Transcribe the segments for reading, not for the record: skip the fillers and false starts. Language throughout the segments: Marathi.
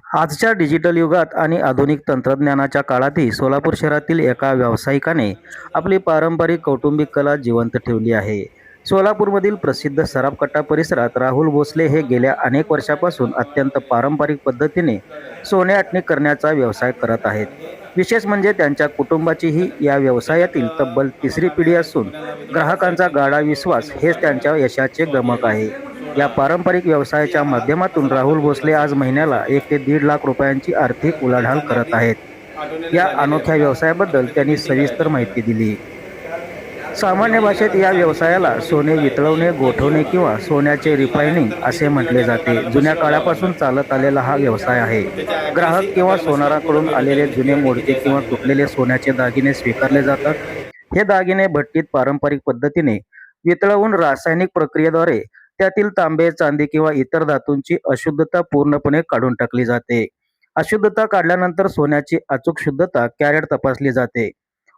आजच्या डिजिटल युगात आणि आधुनिक तंत्रज्ञानाच्या काळातही सोलापूर शहरातील एका व्यावसायिकाने आपली पारंपरिक कौटुंबिक कला जिवंत ठेवली आहे. सोलापूरमधील प्रसिद्ध सराफकट्टा परिसरात राहुल भोसले हे गेल्या अनेक वर्षापासून अत्यंत पारंपरिक पद्धतीने सोने आटणी करण्याचा व्यवसाय करत आहेत. विशेष म्हणजे त्यांच्या कुटुंबाचीही या व्यवसायातील तब्बल तिसरी पिढी असून ग्राहकांचा गाढा विश्वास हेच त्यांच्या यशाचे गमक आहे. या पारंपरिक व्यवसायाच्या माध्यमातून राहुल भोसले आज महिन्याला 1 ते 1.5 लाख रुपयांची आर्थिक उलाढाल करत आहेत. या अनोख्या व्यवसायाबद्दल त्यांनी सविस्तर माहिती दिली. सामान्य भाषेत या व्यवसायाला सोने वितळवणे, गोठवणे किंवा सोन्याचे रिफायनिंग असे म्हटले जाते. जुन्या काळापासून चालत आलेला हा व्यवसाय आहे. ग्राहक किंवा सोनाराकडून आलेले जुने मोडके किंवा तुटलेले सोन्याचे दागिने स्वीकारले जातात. हे दागिने भट्टीत पारंपरिक पद्धतीने वितळवून रासायनिक प्रक्रियेद्वारे त्यातील तांबे, चांदी किंवा इतर धातूंची अशुद्धता पूर्णपणे काढून टाकली जाते. अशुद्धता काढल्यानंतर सोन्याची अचूक शुद्धता कॅरेट तपासली जाते.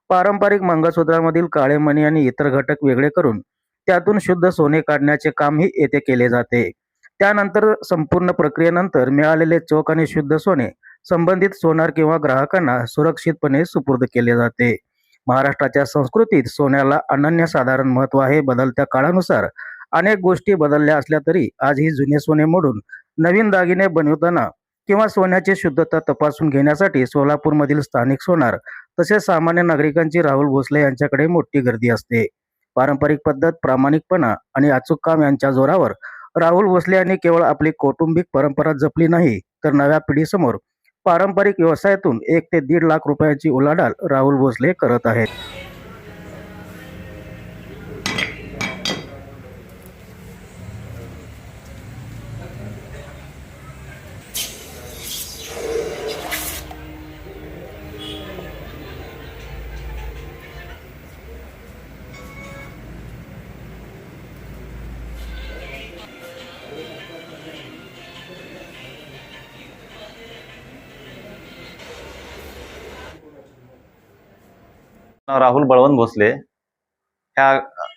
पारंपरिक मंगळसूत्रामधील काळे मणी आणि इतर घटक वेगळे करून त्यातून शुद्ध सोने काढण्याचे कामही येथे केले जाते. त्यानंतर संपूर्ण प्रक्रियेनंतर मिळालेले चोख आणि शुद्ध सोने संबंधित सोनार किंवा ग्राहकांना सुरक्षितपणे सुपूर्द केले जाते. महाराष्ट्राच्या संस्कृतीत सोन्याला अनन्यसाधारण महत्त्व आहे. बदलत्या काळानुसार अनेक गोष्टी बदलल्या असल्या तरी आजही जुने सोने मोडून नवीन दागिने बनवताना किंवा सोन्याची शुद्धता तपासून घेण्यासाठी सोलापूरमधील स्थानिक सोनार तसेच सामान्य नागरिकांची राहुल भोसले यांच्याकडे मोठी गर्दी असते. पारंपरिक पद्धत, प्रामाणिकपणा आणि अचूक काम यांच्या जोरावर राहुल भोसले यांनी केवळ आपली कौटुंबिक परंपरा जपली नाही, तर नव्या पिढीसमोर पारंपरिक व्यवसायातून 1 ते 1.5 लाख रुपयांची उलाढाल राहुल भोसले करत आहेत. राहुल बळवंत भोसले. ह्या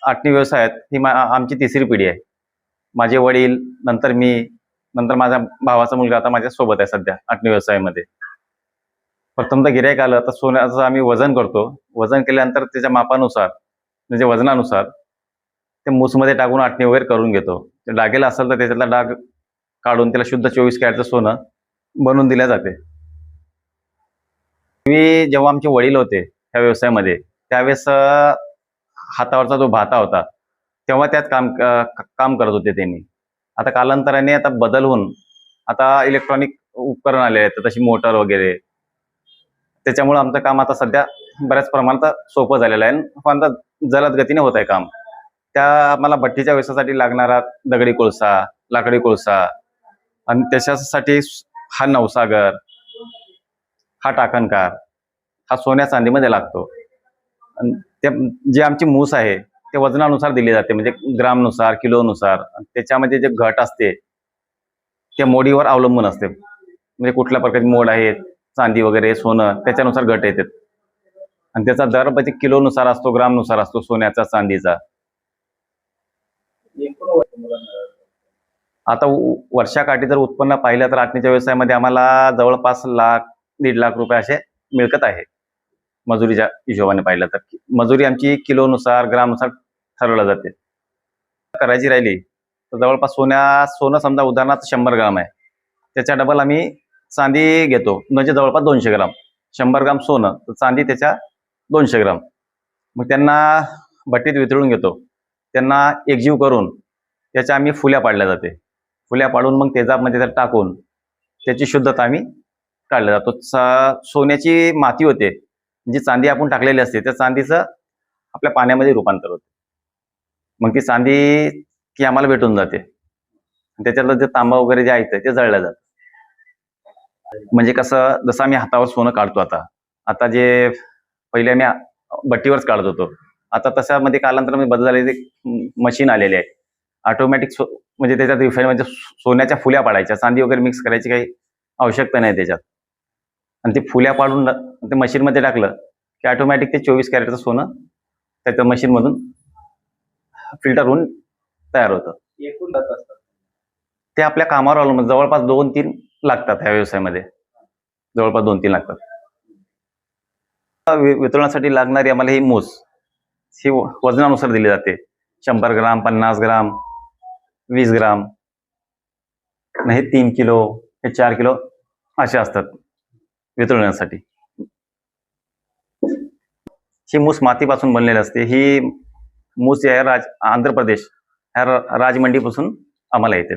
आटणी व्यवसायात ही आमची तिसरी पिढी आहे. माझे वडील, नंतर मी, नंतर माझ्या भावाचा मुलगा आता माझ्या सोबत आहे सध्या आटणी व्यवसायामध्ये. प्रथमतः गिऱ्हाईक आलं तर सोन्याचं आम्ही वजन करतो. वजन केल्यानंतर त्याच्या मापानुसार, म्हणजे वजनानुसार ते मूसमध्ये टाकून आटणी वगैरे करून घेतो. ते डागेला असेल तर त्याच्यातला डाग काढून त्याला शुद्ध 24 कॅरेटचं सोनं बनवून दिल्या जाते. जेव्हा आमचे वडील होते त्या व्यवसायामध्ये, त्यावेळेस हातावरचा जो भाता होता तेव्हा त्यात काम करत होते त्यांनी. आता कालांतराने आता बदल होऊन आता इलेक्ट्रॉनिक उपकरण आले आहेत, तशी मोटर वगैरे. त्याच्यामुळे आमचं काम आता सध्या बऱ्याच प्रमाणात सोपं झालेलं आहे. पण आता जलद गतीने होत आहे काम. त्या आम्हाला भट्टीच्या व्यवसायासाठी लागणारा दगडी कोळसा, लाकडी कोळसा आणि त्याच्यासाठी हा नवसागर, हा टाकणकार, हा सोन्या चांदीमध्ये लागतो. आणि ते जे आमची मूस आहे ते वजनानुसार दिली जाते, म्हणजे ग्रामनुसार, किलोनुसार. त्याच्यामध्ये जे घट असते ते मोडीवर अवलंबून असते, म्हणजे कुठल्या प्रकारची मोड आहे, चांदी वगैरे, सोनं, त्याच्यानुसार घट येतात. आणि त्याचा दर म्हणजे किलोनुसार असतो, ग्रामनुसार असतो सोन्याचा, चांदीचा. आता वर्षाकाठी जर उत्पन्न पाहिलं तर आटणीच्या व्यवसायामध्ये आम्हाला जवळपास 1.5 लाख रुपये असे मिळकत आहे. मजुरीच्या हिशोबाने पाहिलं तर मजुरी आमची किलोनुसार, ग्रामनुसार ठरवल्या जाते. करायची राहिली तर जवळपास सोनं समजा उदाहरणार्थ 100 ग्राम आहे, त्याच्या डबल आम्ही चांदी घेतो, म्हणजे जवळपास 200 ग्राम. 100 ग्राम सोनं तर चांदी त्याच्या 200 ग्राम. मग त्यांना भट्टीत वितळून घेतो. त्यांना एकजीव करून त्याच्या आम्ही फुल्या पाडल्या जाते. फुल्या पाडून मग तेजाबमध्ये त्यात टाकून त्याची शुद्धता आम्ही काढल्या जातो. सोन्याची माती होते, जी चांदी आपण टाकलेली असते, त्या चांदीचं आपल्या पाण्यामध्ये रूपांतर होते. मग ती चांदी की आम्हाला भेटून जाते. त्याच्यातलं जे तांबा वगैरे जे आहे ते जळलं जातं. म्हणजे कसं, जसं आम्ही हातावर सोनं काढतो, आता जे पहिले आम्ही भट्टीवरच काढत होतो, आता तशामध्ये कालांतरामध्ये बदल झालेले मशीन आलेले आहे. ऑटोमॅटिक म्हणजे त्याच्यात रिफाईन, म्हणजे सोन्याच्या फुल्या पाडायच्या, चांदी वगैरे मिक्स करायची काही आवश्यकता नाही त्याच्यात. आणि ते फुल्या पाडून ते मशीनमध्ये टाकलं की ऑटोमॅटिक ते 24 कॅरेटचं सोनं त्याच्या मशीनमधून फिल्टर होऊन तयार होतं. एकूण जात असतात ते आपल्या कामावर अवलंबून जवळपास 2-3 लागतात ह्या व्यवसायामध्ये, जवळपास 2-3 लागतात. वितरणासाठी लागणारी आम्हाला ही मूस ही वजनानुसार दिली जाते. 100 ग्राम, 50 ग्राम, 20 ग्राम, हे 3 किलो, हे 4 किलो असे असतात वितरणासाठी. ही मूस मातीपासून बनलेली असते. ही मूस या आंध्र प्रदेश ह्या राजमंडीपासून आम्हाला येते.